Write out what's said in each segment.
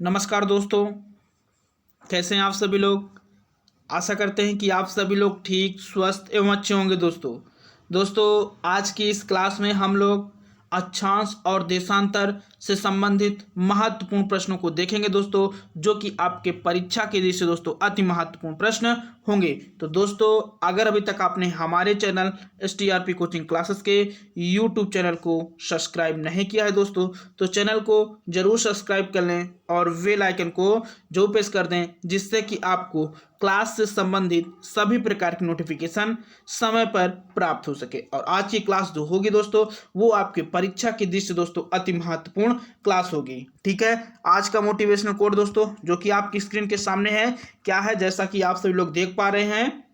नमस्कार दोस्तों, कैसे हैं आप सभी लोग। आशा करते हैं कि आप सभी लोग ठीक, स्वस्थ एवं अच्छे होंगे। दोस्तों आज की इस क्लास में हम लोग अक्षांश और देशांतर से संबंधित महत्वपूर्ण प्रश्नों को देखेंगे दोस्तों, जो कि आपके परीक्षा के दृष्टि से दोस्तों अति महत्वपूर्ण प्रश्न होंगे। तो दोस्तों अगर अभी तक आपने हमारे चैनल STRP कोचिंग क्लासेस के यूट्यूब चैनल को सब्सक्राइब नहीं किया है दोस्तों, तो चैनल को जरूर सब्सक्राइब कर लें और बेल आइकन को जो प्रेस कर दें, जिससे कि आपको क्लास से संबंधित सभी प्रकार की नोटिफिकेशन समय पर प्राप्त हो सके। और आज की क्लास जो होगी दोस्तों, वो आपके परीक्षा की दृष्टि से दोस्तों अति महत्वपूर्ण क्लास होगी। ठीक है, आज का मोटिवेशनल कोड दोस्तों जो कि आपकी स्क्रीन के सामने है, क्या है, जैसा कि आप सभी लोग देख पा रहे हैं,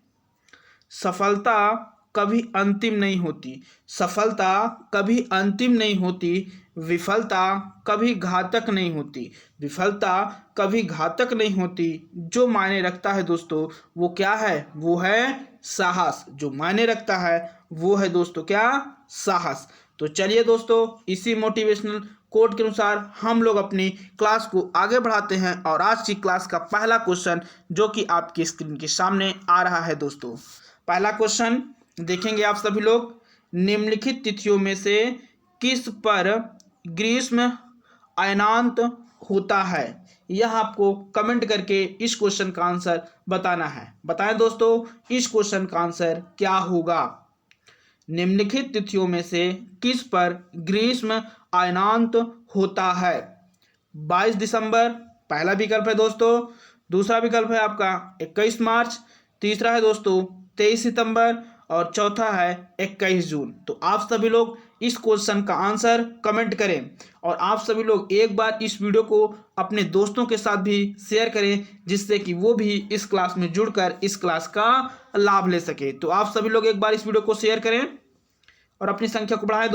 सफलता कभी अंतिम नहीं होती। सफलता कभी अंतिम नहीं होती, विफलता कभी घातक नहीं होती। विफलता कभी घातक नहीं होती। जो मायने रखता है दोस्तों वो क्या है, वो है साहस। जो मायने रखता है वो है दोस्तों क्या, साहस। तो चलिए दोस्तों इसी मोटिवेशनल कोड के अनुसार हम लोग अपनी क्लास को आगे बढ़ाते हैं। और आज की क्लास का पहला क्वेश्चन जो कि आपकी स्क्रीन के सामने आ रहा है दोस्तों, पहला क्वेश्चन देखेंगे आप सभी लोग। निम्नलिखित तिथियों में से किस पर ग्रीष्म अयनांत होता है। यह आपको कमेंट करके इस क्वेश्चन का आंसर बताना है। बताएं दोस्तों इस क्वेश्चन का आंसर क्या होगा। निम्नलिखित तिथियों में से किस पर ग्रीष्म अयनांत होता है। 22 दिसंबर पहला विकल्प है दोस्तों। दूसरा विकल्प है आपका 21 मार्च। तीसरा है दोस्तों 23 सितंबर। और चौथा है 21 जून। तो आप सभी लोग इस क्वेश्चन का आंसर कमेंट करें। और आप सभी लोग एक बार इस वीडियो को अपने दोस्तों के साथ भी शेयर करें, जिससे कि वो भी इस क्लास में जुड़कर इस क्लास का लाभ ले सके। तो आप सभी लोग एक बार इस वीडियो को शेयर करें और अपनी संख्या को बढ़ाएं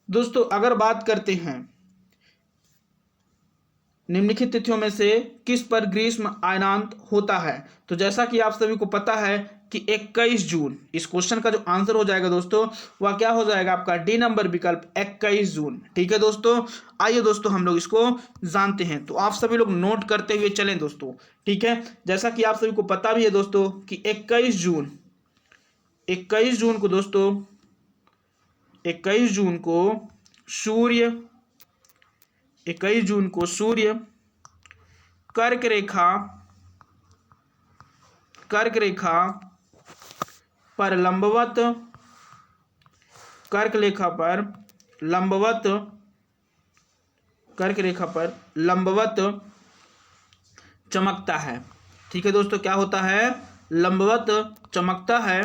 दोस्तों अगर बात करते हैं निम्नलिखित तिथियों में से किस पर ग्रीष्म अयनांत होता है, तो जैसा कि आप सभी को पता है कि 21 जून। इस क्वेश्चन का जो आंसर हो जाएगा दोस्तों वह क्या हो जाएगा, आपका डी नंबर विकल्प 21 जून। ठीक है दोस्तों, आइए दोस्तों हम लोग इसको जानते हैं। तो आप सभी लोग नोट करते हुए चलें दोस्तों। ठीक है, जैसा कि आप सभी को पता भी है दोस्तों कि 21 जून को दोस्तों 21 जून को सूर्य 21 जून को सूर्य कर्क रेखा पर लंबवत कर्क रेखा पर लंबवत चमकता है। ठीक है दोस्तों, क्या होता है, लंबवत चमकता है।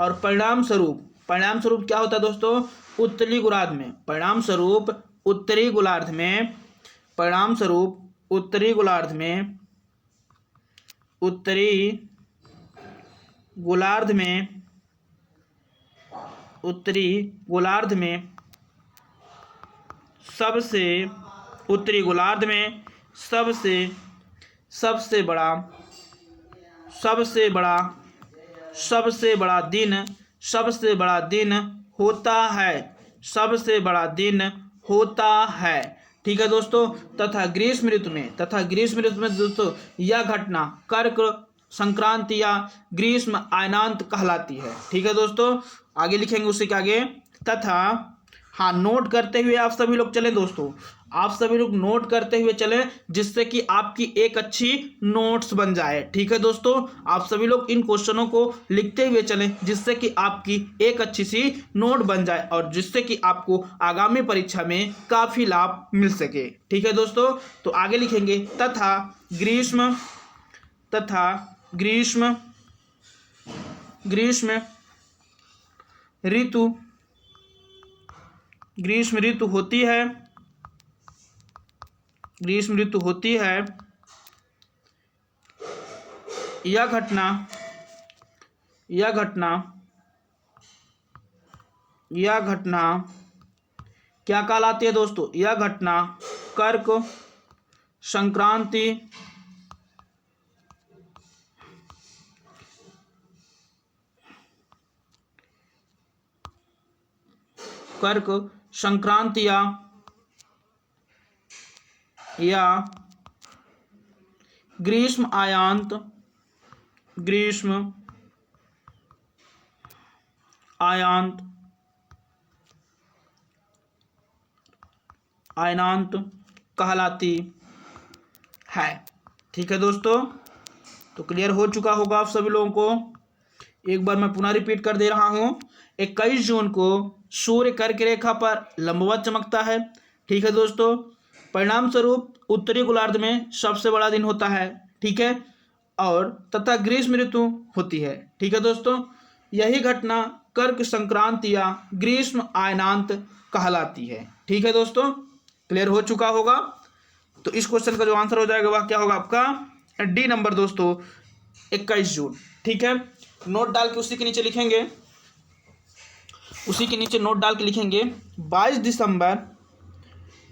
और परिणाम स्वरूप क्या होता है दोस्तों, उत्तरी गोलार्ध में परिणाम स्वरूप उत्तरी गोलार्ध में सबसे बड़ा दिन होता है। ठीक है दोस्तों, तथा ग्रीष्म ऋतु में दोस्तों यह घटना कर्क संक्रांति या ग्रीष्म अयनांत कहलाती है। ठीक है दोस्तों, आगे लिखेंगे उसी के आगे, तथा हाँ नोट करते हुए आप सभी लोग चलें दोस्तों, आप सभी लोग नोट करते हुए चलें, जिससे कि आपकी एक अच्छी नोट्स बन जाए। ठीक है दोस्तों, आप सभी लोग इन क्वेश्चनों को लिखते हुए चलें, जिससे कि आपकी एक अच्छी सी नोट बन जाए और जिससे कि आपको आगामी परीक्षा में काफी लाभ मिल सके। ठीक है दोस्तों, तो आगे लिखेंगे तथा ग्रीष्म ऋतु होती है। यह घटना क्या कहलाती है दोस्तों, यह घटना कर्क संक्रांति या ग्रीष्म आयनांत कहलाती है। ठीक है दोस्तों, तो क्लियर हो चुका होगा आप सभी लोगों को। एक बार मैं पुनः रिपीट कर दे रहा हूं। 21 जून को सूर्य कर्क रेखा पर लंबवत चमकता है। ठीक है दोस्तों, परिणाम स्वरूप उत्तरी गोलार्ध में सबसे बड़ा दिन होता है। ठीक है, और तथा ग्रीष्म ऋतु होती है। ठीक है दोस्तों, यही घटना कर्क संक्रांति या ग्रीष्म आयनांत कहलाती है। ठीक है दोस्तों, क्लियर हो चुका होगा। तो इस क्वेश्चन का जो आंसर हो जाएगा वह क्या होगा आपका डी नंबर दोस्तों, 21 जून। ठीक है, नोट डाल के उसी के नीचे लिखेंगे, उसी के नीचे नोट डाल के लिखेंगे 22 दिसंबर,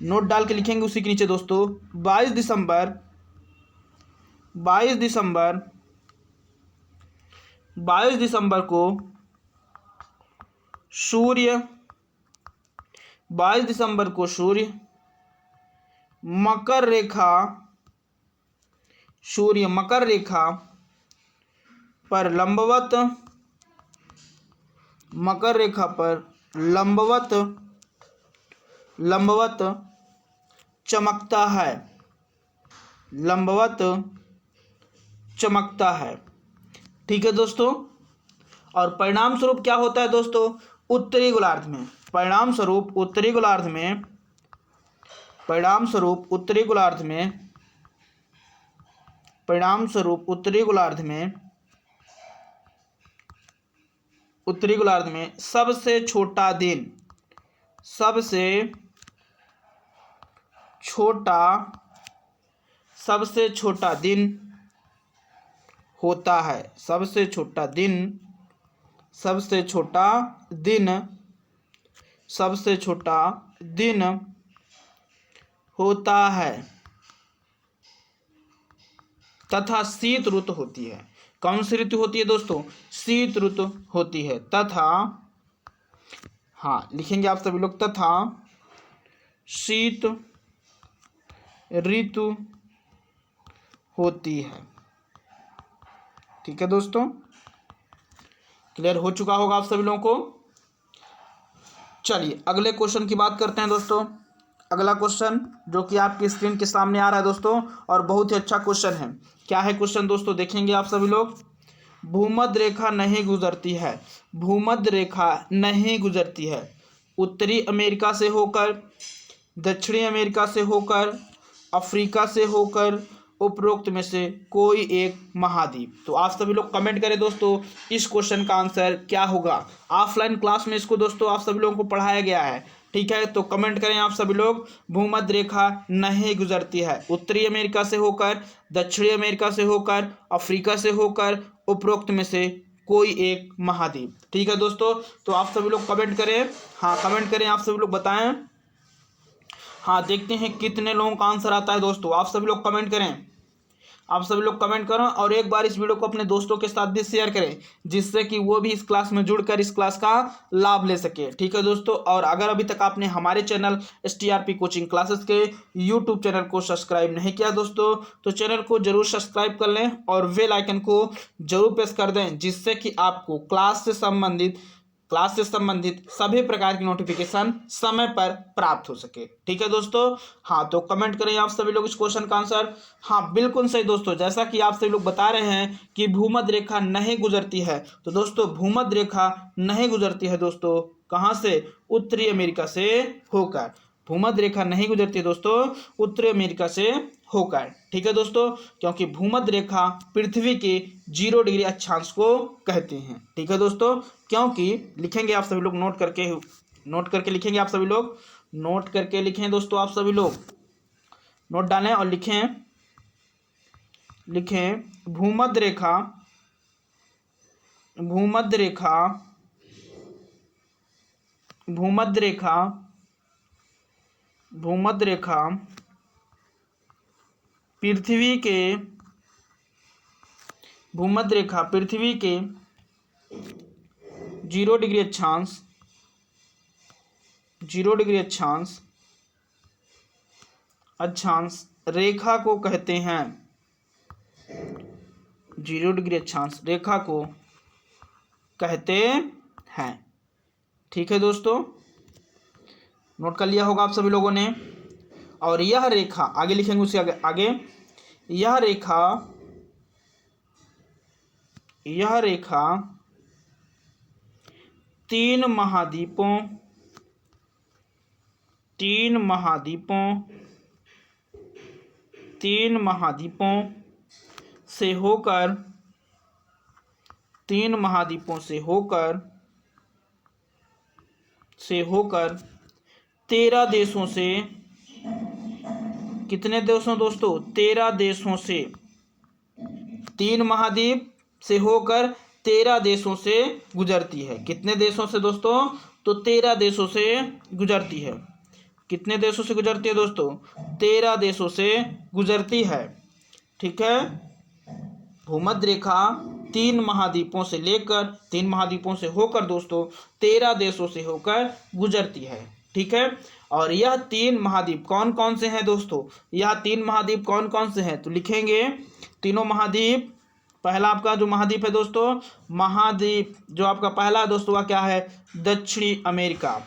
नोट डाल के लिखेंगे उसी के नीचे दोस्तों 22 दिसंबर 22 दिसंबर 22 दिसंबर को सूर्य 22 दिसंबर को सूर्य मकर रेखा पर लंबवत मकर रेखा पर लंबवत चमकता है, लंबवत चमकता है। ठीक है दोस्तों, और परिणाम स्वरूप क्या होता है दोस्तों, उत्तरी गोलार्ध में परिणाम स्वरूप उत्तरी गोलार्ध में परिणाम स्वरूप उत्तरी गोलार्ध में परिणाम स्वरूप उत्तरी गोलार्ध में उत्तरी गोलार्ध में सबसे छोटा दिन सबसे छोटा दिन होता है, सबसे छोटा दिन होता है तथा शीत ऋतु होती है। कौन सी ऋतु होती है दोस्तों, शीत ऋतु होती है तथा, हाँ लिखेंगे आप सभी लोग, तथा शीत ऋतु होती है। ठीक है दोस्तों, क्लियर हो चुका होगा आप सभी लोगों को। चलिए अगले क्वेश्चन की बात करते हैं दोस्तों। अगला क्वेश्चन जो कि आपकी स्क्रीन के सामने आ रहा है दोस्तों, और बहुत ही अच्छा क्वेश्चन है। क्या है क्वेश्चन दोस्तों, देखेंगे आप सभी लोग। भूमध्य रेखा नहीं गुजरती है, भूमध्य रेखा नहीं गुजरती है उत्तरी अमेरिका से होकर, दक्षिणी अमेरिका से होकर, अफ्रीका से होकर, उपरोक्त में से कोई एक महाद्वीप। तो आप सभी लोग कमेंट करें दोस्तों, इस क्वेश्चन का आंसर क्या होगा। ऑफलाइन क्लास में इसको दोस्तों आप सभी लोगों को पढ़ाया गया है। ठीक है, तो कमेंट करें आप सभी लोग, भूमध्य रेखा नहीं गुजरती है उत्तरी अमेरिका से होकर, दक्षिणी अमेरिका से होकर, अफ्रीका से होकर, उपरोक्त में से कोई एक महाद्वीप। ठीक है दोस्तों, तो आप सभी लोग कमेंट करें, हाँ कमेंट करें, आप सभी लोग बताएं। हाँ देखते हैं कितने लोगों का आंसर आता है दोस्तों। आप सभी लोग कमेंट करें, आप सभी लोग कमेंट करो, और एक बार इस वीडियो को अपने दोस्तों के साथ भी शेयर करें, जिससे कि वो भी इस क्लास में जुड़कर इस क्लास का लाभ ले सके। ठीक है दोस्तों, और अगर अभी तक आपने हमारे चैनल STRP कोचिंग क्लासेस के यूट्यूब चैनल को सब्सक्राइब नहीं किया दोस्तों, तो चैनल को जरूर सब्सक्राइब कर लें और बेल आइकन को जरूर प्रेस कर दें, जिससे कि आपको क्लास से संबंधित सभी प्रकार की नोटिफिकेशन समय पर प्राप्त हो सके। ठीक है दोस्तों, हाँ तो कमेंट करें आप सभी लोग इस क्वेश्चन का आंसर। हाँ बिल्कुल सही दोस्तों, जैसा कि आप सभी लोग बता रहे हैं कि भूमध्य रेखा नहीं गुजरती है, तो दोस्तों भूमध्य रेखा नहीं गुजरती है दोस्तों कहाँ से, उत्तरी अमेरिका से होकर। भूमध्य रेखा नहीं गुजरती है दोस्तों उत्तरी अमेरिका से होकर। ठीक है दोस्तों, क्योंकि भूमध्य रेखा पृथ्वी के 0 डिग्री अक्षांश को कहते हैं। ठीक है दोस्तों, क्योंकि लिखेंगे आप सभी लोग, नोट करके लिखेंगे आप सभी लोग, नोट करके लिखें दोस्तों, आप सभी लोग नोट डालें और लिखें भूमध्य रेखा पृथ्वी के 0 डिग्री अक्षांश 0 डिग्री अक्षांश रेखा को कहते हैं। 0 डिग्री अक्षांश रेखा को कहते हैं। ठीक है दोस्तों, नोट कर लिया होगा आप सभी लोगों ने। और यह रेखा आगे लिखेंगे, उसके आगे यह रेखा तीन महाद्वीपों से होकर 13 देशों से, कितने देशों दोस्तों? 13 देशों से, 3 महाद्वीप से होकर 13 देशों से गुजरती है। कितने देशों से दोस्तों? तो 13 देशों से गुजरती है। कितने देशों से गुजरती है दोस्तों? 13 देशों से गुजरती है। ठीक है, भूमध्य रेखा 3 महाद्वीपों से होकर दोस्तों 13 देशों से होकर गुजरती है। ठीक है, और यह 3 महाद्वीप कौन कौन से हैं दोस्तों? यह 3 महाद्वीप कौन कौन से हैं? तो लिखेंगे तीनों महाद्वीप। पहला आपका जो महाद्वीप है दोस्तों, महाद्वीप जो आपका पहला है दोस्तों वह क्या है? दक्षिणी अमेरिका।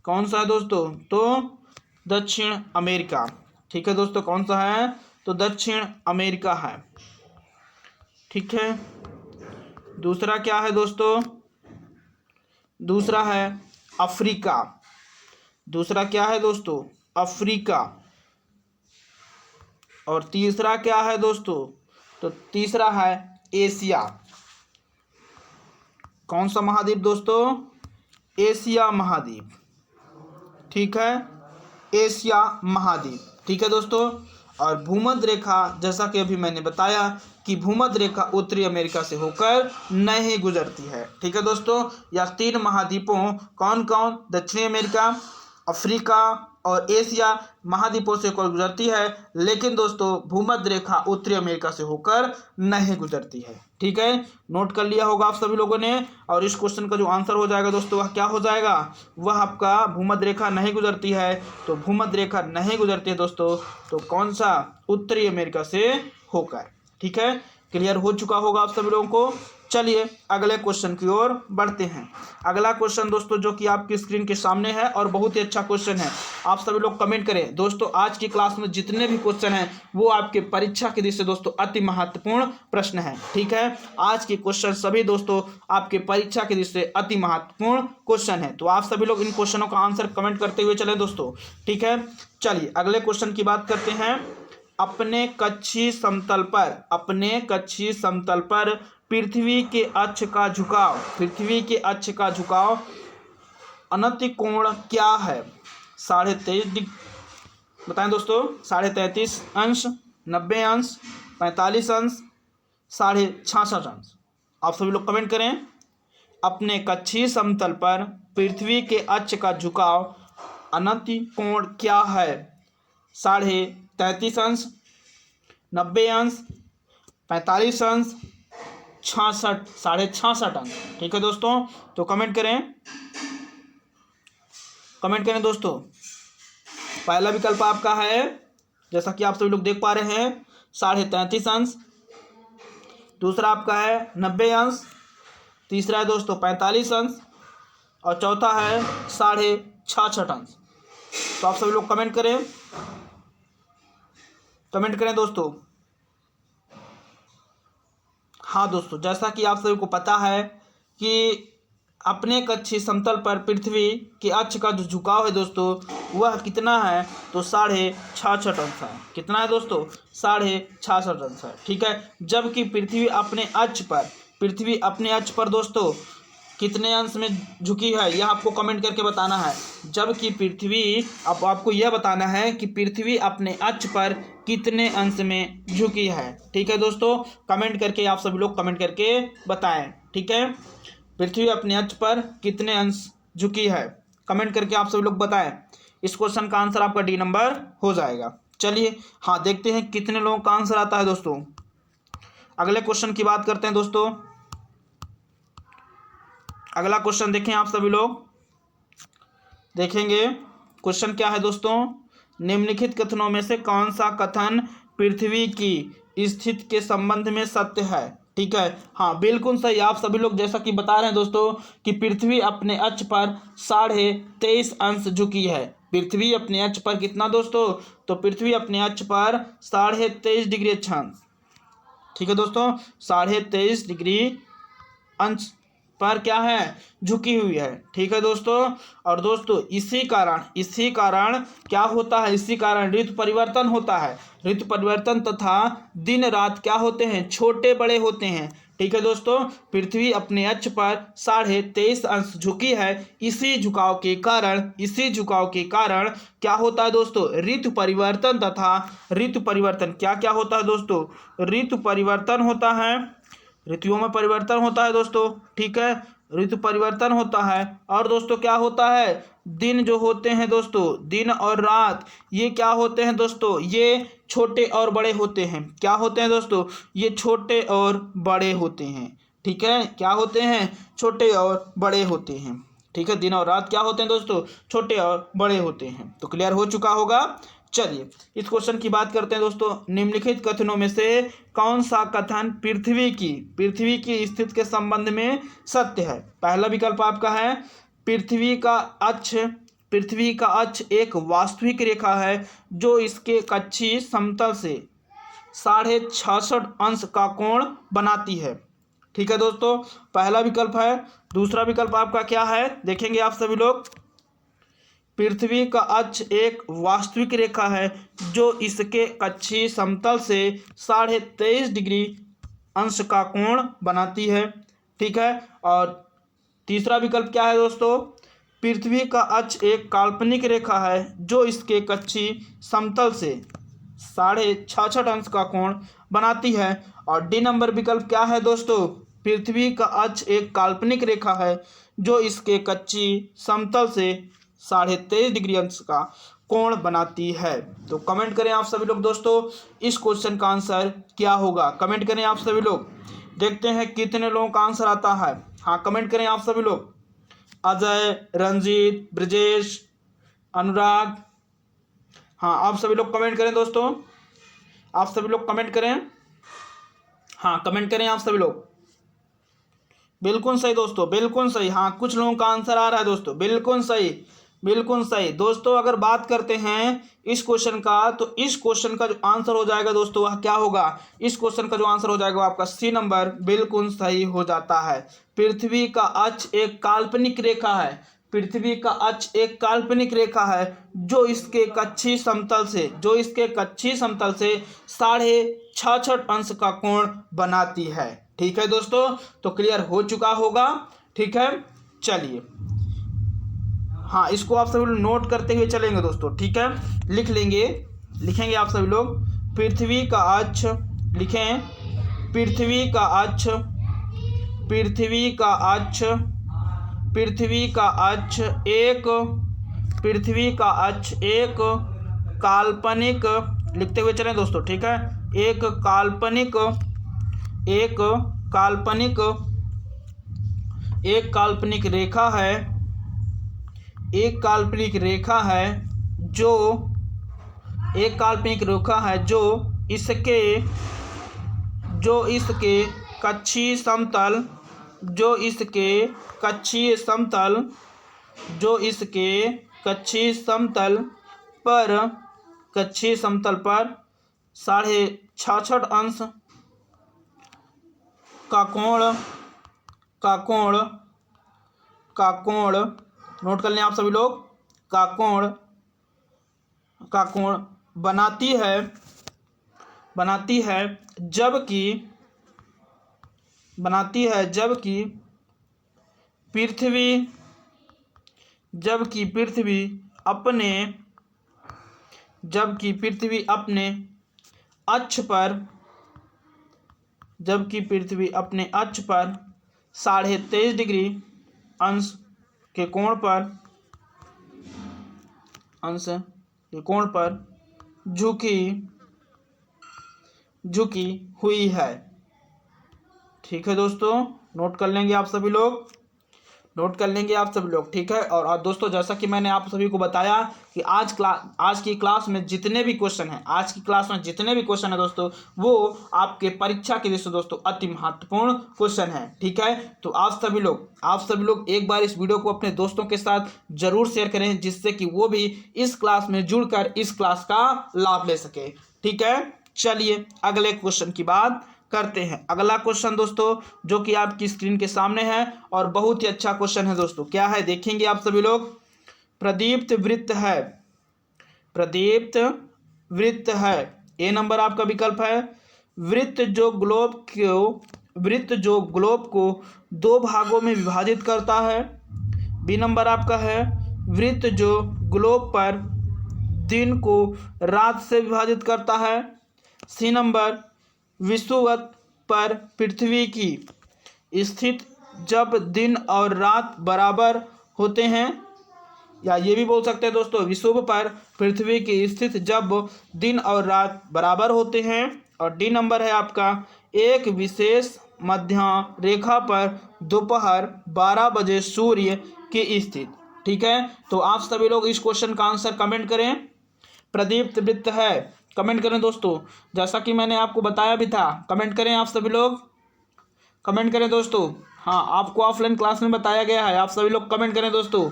कौन सा है दोस्तों? तो दक्षिण अमेरिका। ठीक है दोस्तों, कौन सा है? तो दक्षिण अमेरिका है। ठीक है, दूसरा क्या है दोस्तों? दूसरा है अफ्रीका। दूसरा क्या है दोस्तों? अफ्रीका। और तीसरा क्या है दोस्तों? तो तीसरा है एशिया। कौन सा महाद्वीप दोस्तों? एशिया महाद्वीप। ठीक है, एशिया महाद्वीप। ठीक है दोस्तों, और भूमध्य रेखा जैसा कि अभी मैंने बताया कि भूमध्य रेखा उत्तरी अमेरिका से होकर नहीं गुजरती है। ठीक है दोस्तों, यह 3 महाद्वीपों कौन कौन? दक्षिणी अमेरिका, अफ्रीका और एशिया महाद्वीपों से होकर गुजरती है, लेकिन दोस्तों भूमध्य रेखा उत्तरी अमेरिका से होकर नहीं गुजरती है। ठीक है, नोट कर लिया होगा आप सभी लोगों ने। और इस क्वेश्चन का जो आंसर हो जाएगा दोस्तों वह क्या हो जाएगा? वह आपका भूमध्य रेखा नहीं गुजरती है। तो भूमध्य रेखा नहीं गुजरती है दोस्तों, तो कौन सा? उत्तरी अमेरिका से होकर। ठीक है, क्लियर हो चुका होगा आप सभी लोगों को। चलिए अगले क्वेश्चन की ओर बढ़ते हैं। अगला क्वेश्चन दोस्तों जो कि आपकी स्क्रीन के सामने है और बहुत ही अच्छा क्वेश्चन है। आप सभी लोग कमेंट करें दोस्तों। आज की क्लास में जितने भी क्वेश्चन हैं वो आपके परीक्षा की दृष्टि से दोस्तों अति महत्वपूर्ण प्रश्न है। ठीक है, आज के क्वेश्चन सभी दोस्तों आपके परीक्षा की दृष्टि से अति महत्वपूर्ण क्वेश्चन है। तो आप सभी लोग इन क्वेश्चनों का आंसर कमेंट करते हुए चले दोस्तों। ठीक है, चलिए अगले क्वेश्चन की बात करते हैं। अपने कक्षीय समतल पर पृथ्वी के अक्ष का झुकाव अनंत कोण क्या है? 33.5 डिग्री। बताएं दोस्तों, 33.5 अंश, 90 अंश, 45 अंश, 66.5 अंश। आप सभी लोग कमेंट करें। अपने कक्षीय समतल पर पृथ्वी के अक्ष का झुकाव अनंत कोण क्या है? 33.5 अंश, 90 अंश, 45 अंश, 66.5 अंश। ठीक है दोस्तों, तो कमेंट करें दोस्तों। पहला विकल्प आपका है जैसा कि आप सभी लोग देख पा रहे हैं 33.5 अंश, दूसरा आपका है 90 अंश, तीसरा है दोस्तों 45 अंश और चौथा है 66.5 अंश। तो आप सभी लोग कमेंट करें दोस्तों। हाँ दोस्तों, जैसा कि आप सभी को पता है कि अपने कक्षीय समतल पर पृथ्वी के अक्ष का जो झुकाव है दोस्तों वह कितना है? तो 66.5 अंश है। कितना है दोस्तों? 66.5 अंश है। ठीक है, जबकि पृथ्वी अपने अक्ष पर दोस्तों कितने अंश में झुकी है यह आपको कमेंट करके बताना है। जबकि पृथ्वी, अब आपको यह बताना है कि पृथ्वी अपने अक्ष पर कितने अंश में झुकी है। ठीक है दोस्तों, कमेंट करके आप सभी लोग कमेंट करके बताएं। ठीक है, पृथ्वी अपने अक्ष पर कितने अंश झुकी है, कमेंट करके आप सभी लोग बताएं। इस क्वेश्चन का आंसर आपका डी नंबर हो जाएगा। चलिए हाँ, देखते हैं कितने लोगों का आंसर आता है दोस्तों। अगले क्वेश्चन की बात करते हैं दोस्तों। अगला क्वेश्चन देखें आप सभी लोग। देखेंगे क्वेश्चन क्या है दोस्तों। निम्नलिखित कथनों में से कौन सा कथन पृथ्वी की स्थिति के संबंध में सत्य है। ठीक है, हाँ बिल्कुल सही। आप सभी लोग जैसा कि बता रहे हैं दोस्तों कि पृथ्वी अपने अक्ष पर 23.5 झुकी है। पृथ्वी अपने अक्ष पर कितना दोस्तों, तो पृथ्वी अपने अक्ष पर 23.5 अक्षांश। ठीक है दोस्तों, 23.5 अंश पर क्या है, झुकी हुई है। ठीक है दोस्तों, और दोस्तों इसी कारण क्या होता है, इसी कारण ऋतु परिवर्तन होता है। ऋतु परिवर्तन तथा दिन रात क्या होते हैं, छोटे बड़े होते हैं। ठीक है दोस्तों, पृथ्वी अपने अक्ष पर 23.5 अंश झुकी है। इसी झुकाव के कारण क्या होता है दोस्तों, ऋतु परिवर्तन क्या क्या होता है दोस्तों, ऋतु परिवर्तन होता है। ऋतुओं में परिवर्तन होता है दोस्तों। ठीक है, ऋतु परिवर्तन होता है। और दोस्तों क्या होता है, दिन जो होते हैं दोस्तों, दिन और रात ये क्या होते हैं दोस्तों, ये छोटे और बड़े होते हैं। क्या होते हैं दोस्तों, ये छोटे और बड़े होते हैं। ठीक है, क्या होते हैं, छोटे और बड़े होते हैं। ठीक है, दिन और रात क्या होते हैं दोस्तों, छोटे और बड़े होते हैं। तो क्लियर हो चुका होगा। चलिए इस क्वेश्चन की बात करते हैं दोस्तों। निम्नलिखित कथनों में से कौन सा कथन पृथ्वी की स्थिति के संबंध में सत्य है। पहला विकल्प आपका है पृथ्वी का अक्ष एक वास्तविक रेखा है जो इसके कक्षीय समतल से 66.5 अंश का कोण बनाती है। ठीक है दोस्तों, पहला विकल्प है। दूसरा विकल्प आपका क्या है, देखेंगे आप सभी लोग। पृथ्वी का अक्ष एक वास्तविक रेखा है जो इसके कक्षीय समतल से 23.5 अंश का कोण बनाती है। ठीक है, और तीसरा विकल्प क्या है दोस्तों, पृथ्वी का अक्ष एक काल्पनिक रेखा है जो इसके कक्षीय समतल से 66.5 अंश का कोण बनाती है। और डी नंबर विकल्प क्या है दोस्तों, पृथ्वी का अक्ष एक काल्पनिक रेखा है जो इसके कक्षीय समतल से 23.5 अंश का कोण बनाती है। तो कमेंट करें आप सभी लोग दोस्तों, इस क्वेश्चन का आंसर क्या होगा। कमेंट करें आप सभी लोग, देखते हैं कितने लोगों का आंसर आता है। हाँ कमेंट करें आप सभी लोग, अजय, रंजीत, ब्रजेश, अनुराग। हाँ आप सभी लोग कमेंट करें दोस्तों, आप सभी लोग कमेंट करें। हाँ कमेंट करें आप सभी लोग। बिल्कुल सही दोस्तों, बिल्कुल सही। हाँ कुछ लोगों का आंसर आ रहा है दोस्तों, बिल्कुल सही, बिल्कुल सही दोस्तों। अगर बात करते हैं इस क्वेश्चन का, तो इस क्वेश्चन का जो आंसर हो जाएगा दोस्तों वह क्या होगा, इस क्वेश्चन का जो आंसर हो जाएगा वो आपका सी नंबर बिल्कुल सही हो जाता है। पृथ्वी का अक्ष एक काल्पनिक रेखा है, पृथ्वी का अक्ष एक काल्पनिक रेखा है जो इसके कक्षीय समतल से 66.5 अंश का कोण बनाती है। ठीक है दोस्तों, तो क्लियर हो चुका होगा। ठीक है, चलिए हाँ इसको आप सभी लोग नोट करते हुए चलेंगे दोस्तों। ठीक है, लिखेंगे आप सभी लोग। पृथ्वी का अक्ष लिखें, पृथ्वी का अक्ष एक काल्पनिक, लिखते हुए चलें दोस्तों। ठीक है, एक काल्पनिक रेखा है, एक काल्पनिक रेखा है जो इसके कक्षीय समतल पर 66.5 अंश का कोण नोट कर लें आप सभी लोग, का कोण बनाती है जबकि पृथ्वी अपने अक्ष पर 23.5 अंश के कोण पर झुकी हुई है। ठीक है दोस्तों, नोट कर लेंगे आप सभी लोग, नोट कर लेंगे आप सभी लोग, ठीक है। और दोस्तों जैसा कि मैंने आप सभी को बताया कि आज की क्लास में जितने भी क्वेश्चन हैं, आज की क्लास में जितने भी क्वेश्चन है दोस्तों, वो आपके परीक्षा के लिए दोस्तों अति महत्वपूर्ण क्वेश्चन है, ठीक है। तो आप सभी लोग एक बार इस वीडियो को अपने दोस्तों के साथ जरूर शेयर करें, जिससे कि वो भी इस क्लास में जुड़कर इस क्लास का लाभ ले सके, ठीक है। चलिए अगले क्वेश्चन की बात करते हैं। अगला क्वेश्चन दोस्तों जो कि आपकी स्क्रीन के सामने है और बहुत ही अच्छा क्वेश्चन है दोस्तों। क्या है देखेंगे आप सभी लोग। प्रदीप्त वृत्त है, प्रदीप्त वृत्त है, ए नंबर आपका विकल्प है। वृत्त जो ग्लोब को दो भागों में विभाजित करता है, बी नंबर आपका है। वृत्त जो ग्लोब पर दिन को रात से विभाजित करता है, सी नंबर विषुवत पर पृथ्वी की स्थिति जब दिन और रात बराबर होते हैं, या ये भी बोल सकते हैं दोस्तों विषुव पर पृथ्वी की स्थिति जब दिन और रात बराबर होते हैं। और डी नंबर है आपका एक विशेष मध्य रेखा पर दोपहर 12 बजे सूर्य की स्थिति, ठीक है। तो आप सभी लोग इस क्वेश्चन का आंसर कमेंट करें। प्रदीप्त वृत्त है, कमेंट करें दोस्तों, जैसा कि मैंने आपको बताया भी था। कमेंट करें आप सभी लोग, कमेंट करें दोस्तों। हाँ, आपको ऑफलाइन क्लास में बताया गया है, आप सभी लोग कमेंट करें दोस्तों।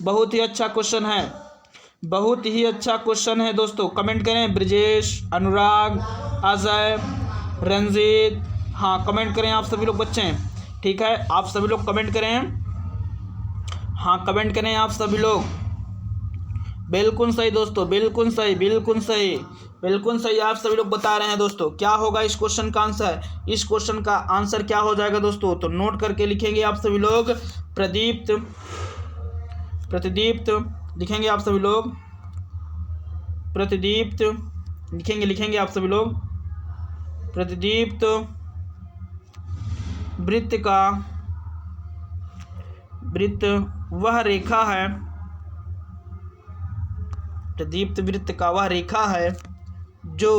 बहुत ही अच्छा क्वेश्चन है, बहुत ही अच्छा क्वेश्चन है दोस्तों। कमेंट करें ब्रिजेश, अनुराग, अजय, रंजीत, हाँ कमेंट करें आप सभी लोग बच्चे, ठीक है। आप सभी लोग कमेंट करें, हाँ कमेंट करें आप सभी लोग। बिल्कुल सही दोस्तों, बिल्कुल सही, बिल्कुल सही, बिल्कुल सही आप सभी लोग बता रहे हैं दोस्तों। क्या होगा इस क्वेश्चन का आंसर, इस क्वेश्चन का आंसर क्या हो जाएगा दोस्तों, तो नोट करके लिखेंगे आप सभी लोग। प्रदीप्त, प्रतिदीप्त लिखेंगे आप सभी लोग, प्रतिदीप्त लिखेंगे आप सभी लोग। प्रतिदीप्त वृत्त वह रेखा है, प्रदीप्त वृत्त का वह रेखा है जो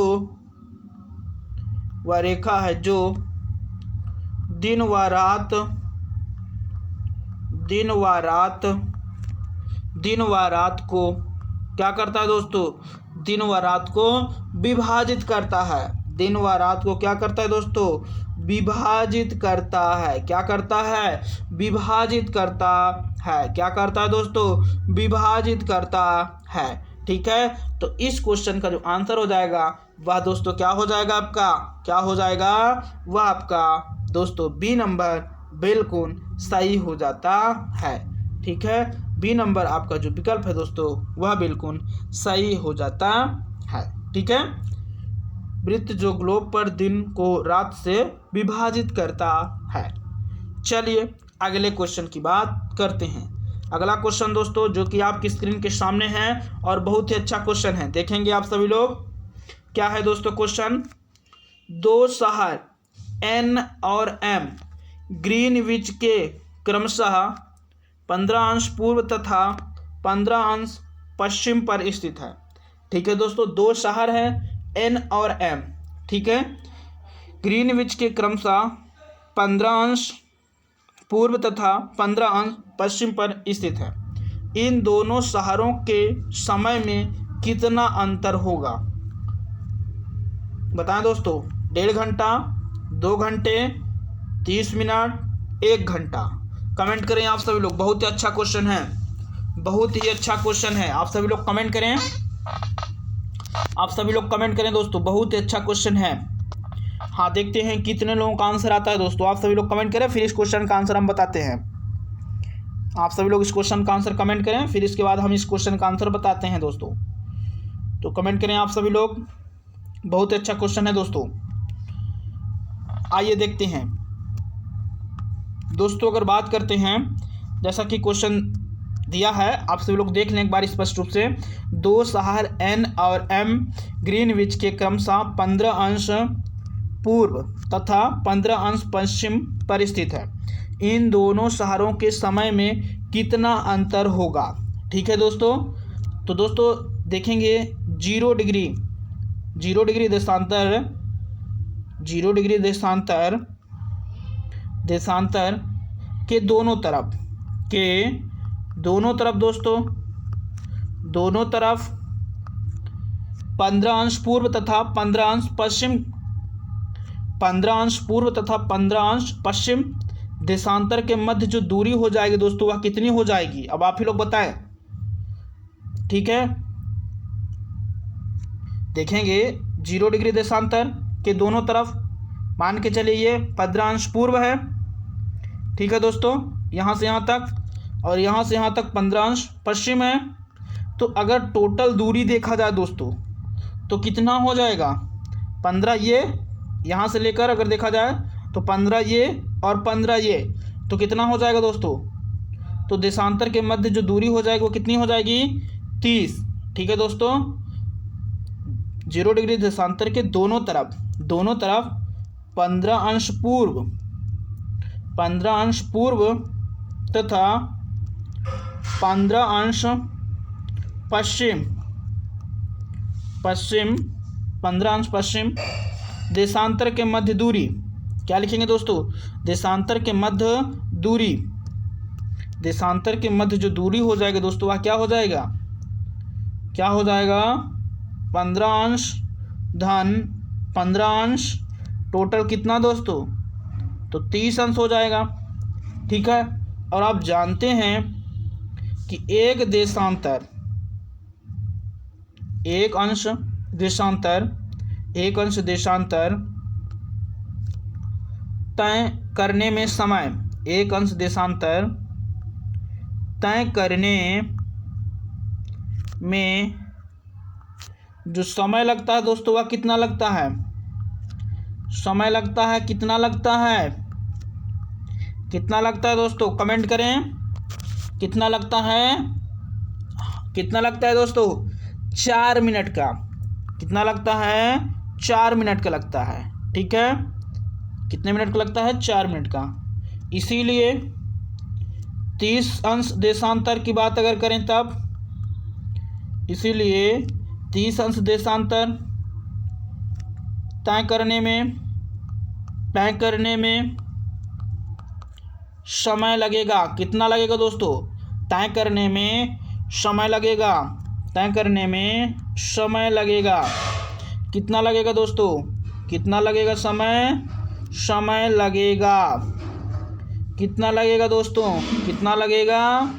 दिन व रात को क्या करता है दोस्तों, दिन व रात को विभाजित करता है। दिन व रात को क्या करता है दोस्तों, विभाजित करता है। क्या करता है, विभाजित करता है। क्या करता है दोस्तों, विभाजित करता है, ठीक है। तो इस क्वेश्चन का जो आंसर हो जाएगा वह दोस्तों क्या हो जाएगा आपका, क्या हो जाएगा वह आपका दोस्तों बी नंबर बिल्कुल सही हो जाता है, ठीक है। बी नंबर आपका जो विकल्प है दोस्तों वह बिल्कुल सही हो जाता है, ठीक है। वृत्त जो ग्लोब पर दिन को रात से विभाजित करता है। चलिए अगले क्वेश्चन की बात करते हैं। अगला क्वेश्चन दोस्तों जो कि आपकी स्क्रीन के सामने है और बहुत ही अच्छा क्वेश्चन है, देखेंगे आप सभी लोग। क्या है दोस्तों क्वेश्चन। दो शहर एन और एम ग्रीनविच के क्रमशः 15 अंश पूर्व तथा 15 अंश पश्चिम पर स्थित है, ठीक है दोस्तों। दो शहर हैं एन और एम, ठीक है। ग्रीनविच के क्रमशः 15 अंश पूर्व तथा 15 अंश पश्चिम पर स्थित है। इन दोनों शहरों के समय में कितना अंतर होगा, बताएं दोस्तों। 1.5 घंटा, 2 घंटे, 30 मिनट, 1 घंटा। कमेंट करें आप सभी लोग। बहुत ही अच्छा क्वेश्चन है, बहुत ही अच्छा क्वेश्चन है। आप सभी लोग कमेंट करें, आप सभी लोग कमेंट करें दोस्तों। बहुत ही अच्छा क्वेश्चन है। हाँ देखते हैं कितने लोगों का आंसर आता है दोस्तों। आप सभी लोग कमेंट करें, फिर इस क्वेश्चन का आंसर हम बताते हैं। आप सभी लोग इस क्वेश्चन का आंसर कमेंट करें, फिर इसके बाद हम इस क्वेश्चन का आंसर बताते हैं दोस्तों। तो कमेंट करें आप सभी लोग। बहुत अच्छा क्वेश्चन है दोस्तों। आइए देखते हैं दोस्तों। अगर बात करते हैं जैसा कि क्वेश्चन दिया है, आप सभी लोग देख लें एक बार स्पष्ट रूप से। दो शहर एन और एम ग्रीनविच के क्रमशः 15 अंश पूर्व तथा 15 अंश पश्चिम पर स्थित है। इन दोनों शहरों के समय में कितना अंतर होगा, ठीक है दोस्तों। तो दोस्तों देखेंगे 0 डिग्री देशांतर के दोनों तरफ के दोनों तरफ दोस्तों, दोनों तरफ 15 अंश पूर्व तथा 15 अंश पश्चिम, 15 अंश पूर्व तथा 15 अंश पश्चिम देशांतर के मध्य जो दूरी हो जाएगी दोस्तों वह कितनी हो जाएगी? अब आप ही लोग बताएं। ठीक है, देखेंगे 0 डिग्री देशांतर के दोनों तरफ मान के चलिए ये 15 अंश पूर्व है। ठीक है दोस्तों, यहाँ से यहाँ तक और यहाँ से यहाँ तक 15 अंश पश्चिम है। तो अगर टोटल दूरी देखा जाए दोस्तों तो कितना हो जाएगा? 15 ये यहाँ से लेकर अगर देखा जाए तो 15 ये और 15 ये, तो कितना हो जाएगा दोस्तों? तो देशांतर के मध्य जो दूरी हो जाएगी वो कितनी हो जाएगी? 30। ठीक है दोस्तों, 0 डिग्री देशांतर के दोनों तरफ 15 अंश पूर्व, 15 अंश पूर्व तथा 15 अंश पश्चिम, 15 अंश पश्चिम देशांतर के मध्य दूरी। क्या लिखेंगे दोस्तों? देशांतर के मध्य दूरी, देशांतर के मध्य जो दूरी हो जाएगी दोस्तों वह क्या हो जाएगा? क्या हो जाएगा? 15 अंश धन 15 अंश, टोटल कितना दोस्तों? तो 30 अंश हो जाएगा। ठीक है, और आप जानते हैं कि एक अंश देशांतर तय करने में समय, एक अंश देशांतर तय करने में जो समय लगता है दोस्तों वह कितना लगता है? समय लगता है, कितना लगता है? कितना लगता है दोस्तों? कमेंट करें, कितना लगता है? कितना लगता है दोस्तों? 4 मिनट का। कितना लगता है? 4 मिनट का लगता है। ठीक है, कितने मिनट का लगता है? 4 मिनट का। इसीलिए 30 अंश देशांतर की बात अगर करें तब, इसीलिए 30 अंश देशांतर तय करने में समय लगेगा। कितना लगेगा दोस्तों? तय करने में समय लगेगा, तय करने में समय लगेगा। कितना लगेगा दोस्तों? कितना लगेगा समय लगेगा। कितना लगेगा दोस्तों? कितना लगेगा?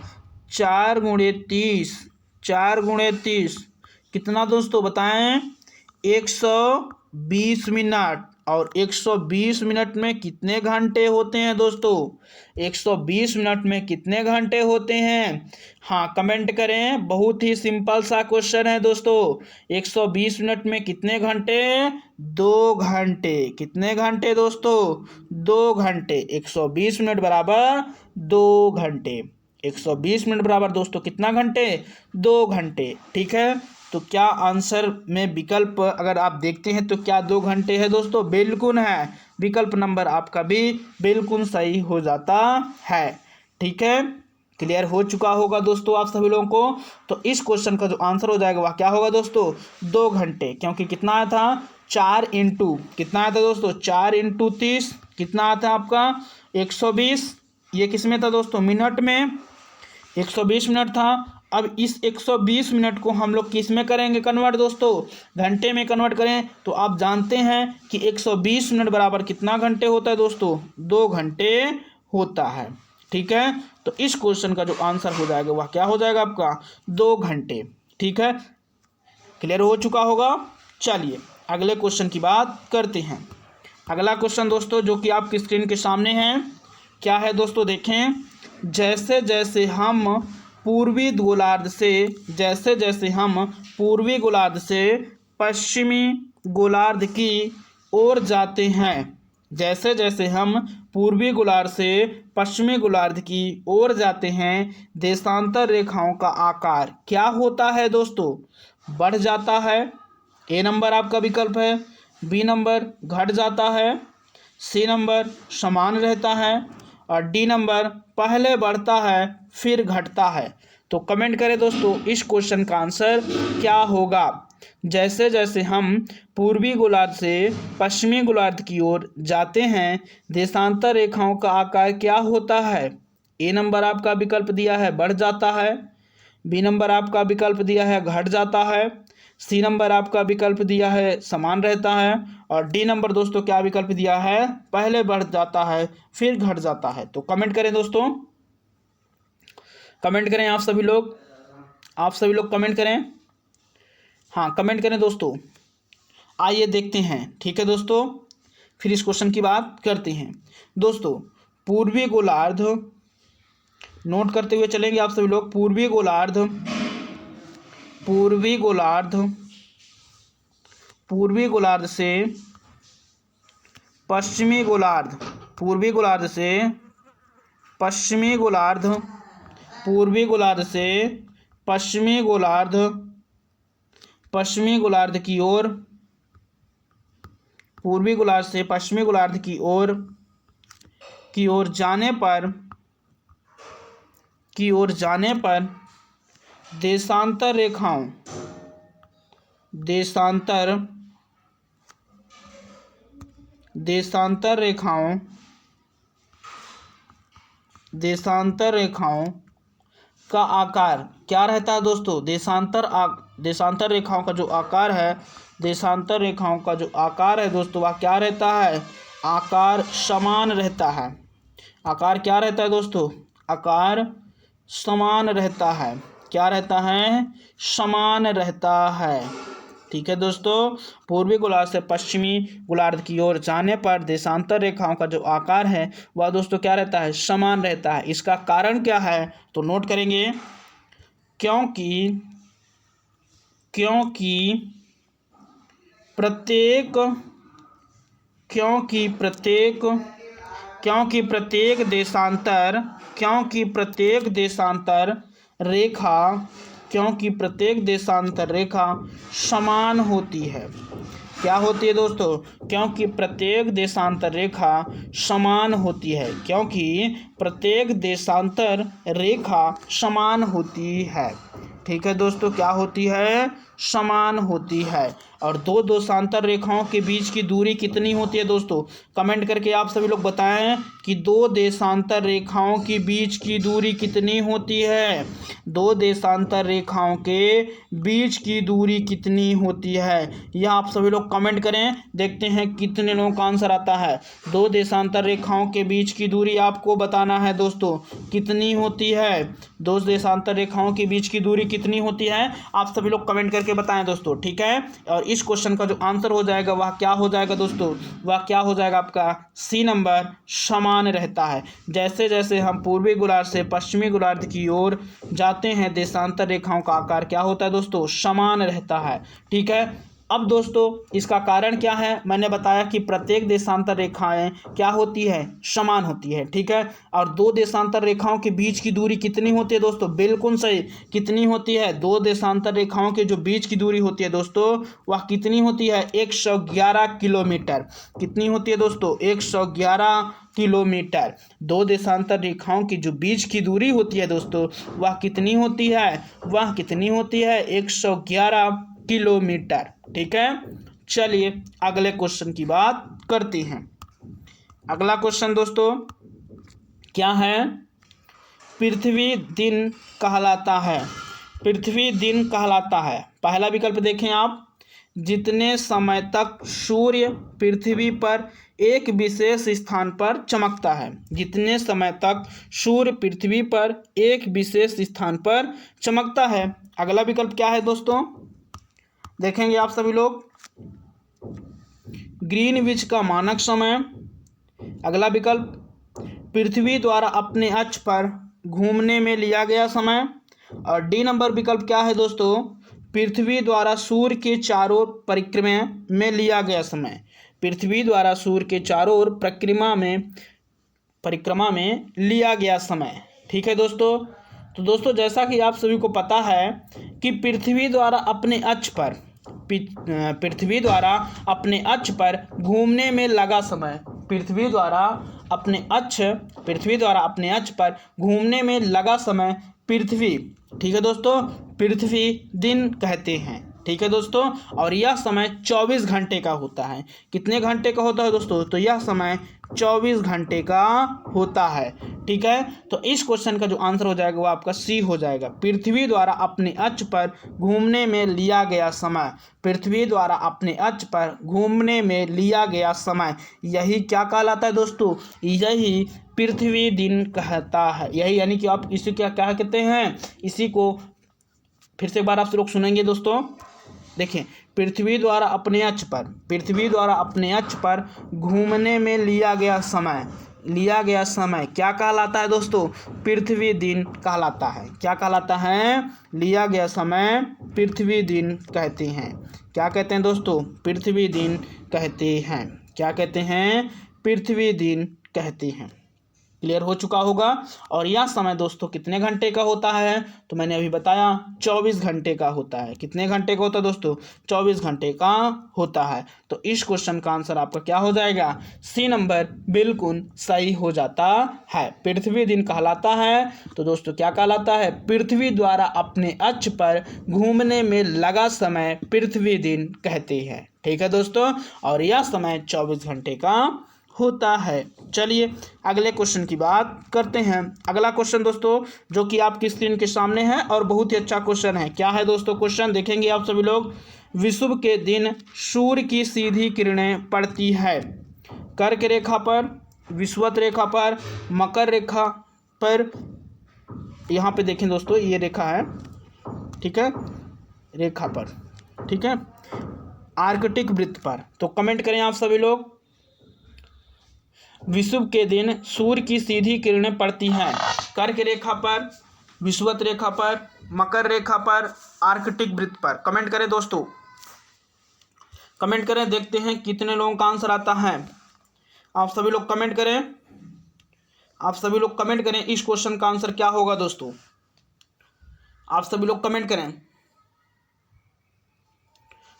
4 गुणे 30, 4 गुणे 30 कितना दोस्तों बताएं? 120 मिनट। और 120 मिनट में कितने घंटे होते हैं दोस्तों? 120 मिनट में कितने घंटे होते हैं? हाँ, कमेंट करें। बहुत ही सिंपल सा क्वेश्चन है दोस्तों। 120 मिनट में कितने घंटे? 2 घंटे। कितने घंटे दोस्तों? 2 घंटे। 120 मिनट बराबर 2 घंटे। 120 मिनट बराबर दोस्तों कितना घंटे? 2 घंटे। ठीक है, तो क्या आंसर में विकल्प अगर आप देखते हैं तो क्या 2 घंटे है दोस्तों? बिल्कुल है। विकल्प नंबर आपका भी बिल्कुल सही हो जाता है। ठीक है, क्लियर हो चुका होगा दोस्तों आप सभी लोगों को। तो इस क्वेश्चन का जो आंसर हो जाएगा वह क्या होगा दोस्तों? 2 घंटे। क्योंकि कितना आया था? 4 इंटू कितना आया था दोस्तों? 4 इंटू 30 कितना आता है आपका? 120। ये किस में था दोस्तों? मिनट में। 120 मिनट था। अब इस 120 मिनट को हम लोग किस में करेंगे कन्वर्ट दोस्तों? घंटे में कन्वर्ट करें तो आप जानते हैं कि 120 मिनट बराबर कितना घंटे होता है दोस्तों? 2 घंटे होता है। ठीक है, तो इस क्वेश्चन का जो आंसर हो जाएगा वह क्या हो जाएगा आपका? 2 घंटे। ठीक है, क्लियर हो चुका होगा। चलिए अगले क्वेश्चन की बात करते हैं। अगला क्वेश्चन दोस्तों जो कि आपकी स्क्रीन के सामने है, क्या है दोस्तों? देखें, जैसे जैसे हम पूर्वी गोलार्ध से पश्चिमी गोलार्ध की ओर जाते हैं, जैसे जैसे हम पूर्वी गोलार्ध से पश्चिमी गोलार्ध की ओर जाते हैं, देशांतर रेखाओं का आकार क्या होता है दोस्तों? बढ़ जाता है। ए नंबर आपका विकल्प है। बी नंबर घट जाता है। सी नंबर समान रहता है और डी नंबर पहले बढ़ता है फिर घटता है। तो कमेंट करें दोस्तों इस क्वेश्चन का आंसर क्या होगा। जैसे जैसे हम पूर्वी गोलार्ध से पश्चिमी गोलार्ध की ओर जाते हैं, देशांतर रेखाओं का आकार क्या होता है? ए नंबर आपका विकल्प दिया है बढ़ जाता है, बी नंबर आपका विकल्प दिया है घट जाता है, सी नंबर आपका विकल्प दिया है समान रहता है, और डी नंबर दोस्तों क्या विकल्प दिया है पहले बढ़ जाता है फिर घट जाता है। तो कमेंट करें दोस्तों, कमेंट करें आप सभी लोग कमेंट करें, हाँ कमेंट करें दोस्तों। आइए देखते हैं, ठीक है दोस्तों, फिर इस क्वेश्चन की बात करते हैं। दोस्तों पूर्वी गोलार्ध, नोट करते हुए चलेंगे आप सभी लोग, पूर्वी गोलार्ध से पश्चिमी गोलार्ध, पूर्वी गोलार्ध से पश्चिमी गोलार्ध, पूर्वी गोलार्ध से पश्चिमी गोलार्ध, पश्चिमी गोलार्ध की ओर, पूर्वी गोलार्ध से पश्चिमी गोलार्ध की ओर जाने पर देशांतर रेखाओं का आकार क्या रहता है दोस्तों? देशांतर रेखाओं का जो आकार है, देशांतर रेखाओं का जो आकार है दोस्तों वह क्या रहता है? आकार समान रहता है। आकार क्या रहता है दोस्तों? आकार समान रहता है। क्या रहता है? समान रहता है। ठीक है दोस्तों, पूर्वी गोलार्ध से पश्चिमी गोलार्ध की ओर जाने पर देशांतर रेखाओं का जो आकार है वह दोस्तों क्या रहता है? समान रहता है। इसका कारण क्या है? तो नोट करेंगे, क्योंकि प्रत्येक देशांतर रेखा समान होती है। क्या होती है दोस्तों? क्योंकि प्रत्येक देशांतर रेखा समान होती है। क्योंकि प्रत्येक देशांतर रेखा समान होती है। ठीक है दोस्तों, क्या होती है? समान होती है। और दो देशांतर रेखाओं के बीच की दूरी कितनी होती है दोस्तों? कमेंट करके आप सभी लोग बताएं कि दो देशांतर रेखाओं के बीच की दूरी कितनी होती है। दो देशांतर रेखाओं के बीच की दूरी कितनी होती है, यह आप सभी लोग कमेंट करें। देखते हैं कितने लोगों का आंसर आता है। दो देशांतर रेखाओं के बीच की दूरी आपको बताना है दोस्तों कितनी होती है। दो देशांतर रेखाओं के बीच की दूरी कितनी होती है, आप सभी लोग कमेंट करके बताएं दोस्तों। ठीक है, और इस क्वेश्चन का जो आंसर हो जाएगा वह क्या हो जाएगा दोस्तों? वह क्या हो जाएगा आपका? सी नंबर, समान रहता है। जैसे जैसे हम पूर्वी गोलार्ध से पश्चिमी गोलार्ध की ओर जाते हैं देशांतर रेखाओं का आकार क्या होता है दोस्तों? समान रहता है। ठीक है, अब दोस्तों इसका कारण क्या है? मैंने बताया कि प्रत्येक देशांतर रेखाएं क्या होती है? समान होती है। ठीक है, और दो देशांतर रेखाओं के बीच की दूरी कितनी होती है दोस्तों? बिल्कुल सही, कितनी होती है? दो देशांतर रेखाओं के जो बीच की दूरी होती है दोस्तों वह कितनी होती है? 111 किलोमीटर। कितनी होती है दोस्तों? 111 किलोमीटर। दो देशांतर रेखाओं की जो बीच की दूरी होती है दोस्तों वह कितनी होती है? वह कितनी होती है? 111 किलोमीटर। ठीक है, चलिए अगले क्वेश्चन की बात करते हैं। अगला क्वेश्चन दोस्तों क्या है? पृथ्वी दिन कहलाता है। पृथ्वी दिन कहलाता है। पहला विकल्प देखें आप, जितने समय तक सूर्य पृथ्वी पर एक विशेष स्थान पर चमकता है। जितने समय तक सूर्य पृथ्वी पर एक विशेष स्थान पर चमकता है। अगला विकल्प क्या है दोस्तों? देखेंगे आप सभी लोग, ग्रीनविच का मानक समय। अगला विकल्प, पृथ्वी द्वारा अपने अक्ष पर घूमने में लिया गया समय। और डी नंबर विकल्प क्या है दोस्तों? पृथ्वी द्वारा सूर्य के चारों ओर परिक्रमा में लिया गया समय। पृथ्वी द्वारा सूर्य के चारों ओर परिक्रमा में लिया गया समय। ठीक है दोस्तों, तो दोस्तों जैसा कि आप सभी को पता है कि पृथ्वी द्वारा अपने अक्ष पर घूमने में लगा समय, पृथ्वी द्वारा अपने अक्ष पर घूमने में लगा समय पृथ्वी, ठीक है दोस्तों, पृथ्वी दिन कहते हैं। ठीक है दोस्तों। और यह समय 24 घंटे का होता है। कितने घंटे का होता है दोस्तों? तो यह समय 24 घंटे का होता है। ठीक है, तो इस क्वेश्चन का जो आंसर हो जाएगा वो आपका सी हो जाएगा। पृथ्वी द्वारा अपने अक्ष पर घूमने में लिया गया समय, पृथ्वी द्वारा अपने अक्ष पर घूमने में लिया गया समय, यही क्या कहलाता है दोस्तों? यही पृथ्वी दिन कहता है। यही यानी कि आप इसी क्या क्या कहते हैं? इसी को फिर से एक बार आप लोग सुनेंगे दोस्तों। देखें, पृथ्वी द्वारा अपने अक्ष पर, पृथ्वी द्वारा अपने अक्ष पर घूमने में लिया गया समय, लिया गया समय क्या कहलाता है दोस्तों? पृथ्वी दिन कहलाता है। क्या कहलाता है? लिया गया समय पृथ्वी दिन कहते हैं। क्या कहते हैं दोस्तों? पृथ्वी दिन कहते हैं। क्या कहते हैं? पृथ्वी दिन कहते हैं। क्लियर हो चुका होगा। और यह समय दोस्तों कितने घंटे का होता है? तो मैंने अभी बताया 24 घंटे का होता है। कितने घंटे का होता है दोस्तों? 24 घंटे का होता है। तो इस क्वेश्चन का आंसर आपका क्या हो जाएगा? सी नंबर बिल्कुल सही हो जाता है। पृथ्वी दिन कहलाता है तो दोस्तों क्या कहलाता है? पृथ्वी द्वारा अपने अक्ष पर घूमने में लगा समय पृथ्वी दिन कहते हैं। ठीक है दोस्तों, और यह समय 24 घंटे का होता है। चलिए अगले क्वेश्चन की बात करते हैं। अगला क्वेश्चन दोस्तों जो कि आपकी स्क्रीन के सामने है और बहुत ही अच्छा क्वेश्चन है। क्या है दोस्तों क्वेश्चन? देखेंगे आप सभी लोग। विषुव के दिन सूर्य की सीधी किरणें पड़ती है कर्क रेखा पर, विषुवत रेखा पर, मकर रेखा पर। यहाँ पे देखें दोस्तों, ये रेखा है, ठीक है, रेखा पर, ठीक है, आर्कटिक वृत्त पर। तो कमेंट करें आप सभी लोग। विषुव के दिन सूर्य की सीधी किरणें पड़ती हैं कर्क रेखा पर, विषुवत रेखा पर, मकर रेखा पर, आर्कटिक वृत्त पर। कमेंट करें दोस्तों, कमेंट करें, देखते हैं कितने लोगों का आंसर आता है। आप सभी लोग कमेंट करें, आप सभी लोग कमेंट करें। इस क्वेश्चन का आंसर क्या होगा दोस्तों? आप सभी लोग कमेंट करें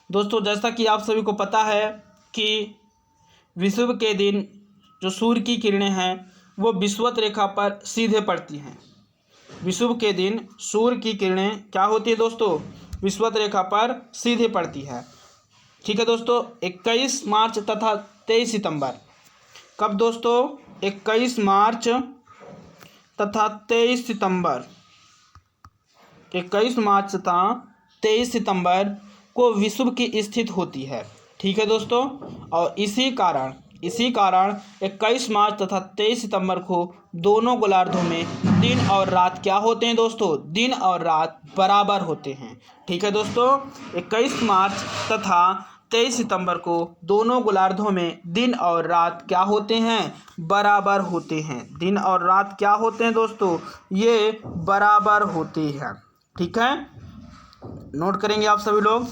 दोस्तों। जैसा कि आप सभी को पता है कि विषुव के दिन जो सूर्य की किरणें हैं वो विषुवत रेखा पर सीधे पड़ती हैं। विषुव के दिन सूर्य की किरणें क्या होती है दोस्तों? विषुवत रेखा पर सीधे पड़ती है। ठीक है दोस्तों, 21 मार्च तथा 23 सितंबर। कब दोस्तों? 21 मार्च तथा 23 सितंबर, 21 मार्च तथा 23 सितंबर को विषुव की स्थिति होती है। ठीक है दोस्तों, और इसी कारण 21 मार्च तथा 23 सितंबर को दोनों गोलार्धों में दिन और रात क्या होते हैं दोस्तों? दिन और रात बराबर होते हैं। ठीक है दोस्तों, 21 मार्च तथा 23 सितंबर को दोनों गोलार्धों में दिन और रात क्या होते हैं? बराबर होते हैं। दिन और रात क्या होते हैं दोस्तों? ये बराबर होते हैं। ठीक है, नोट करेंगे आप सभी लोग।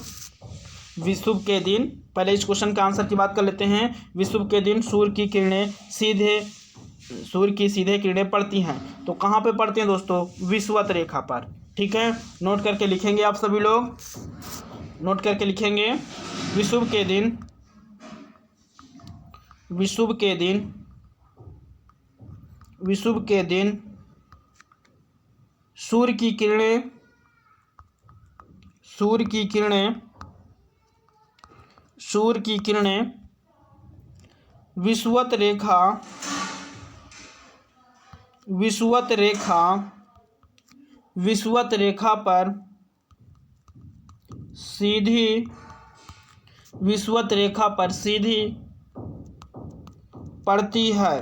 विषुव के दिन, पहले इस क्वेश्चन के आंसर की बात कर लेते हैं। विषुव के दिन सूर्य की सीधे किरणें पड़ती हैं। तो कहाँ पे पड़ती हैं दोस्तों? विषुवत रेखा पर। ठीक है, नोट करके लिखेंगे आप सभी लोग, नोट करके लिखेंगे। विषुव के दिन, विषुव के दिन, विषुव के दिन सूर्य की किरणें, सूर्य की किरणें, सूर्य की किरणें विषुवत रेखा, विषुवत रेखा, विषुवत रेखा पर सीधी, विषुवत रेखा पर सीधी पड़ती है।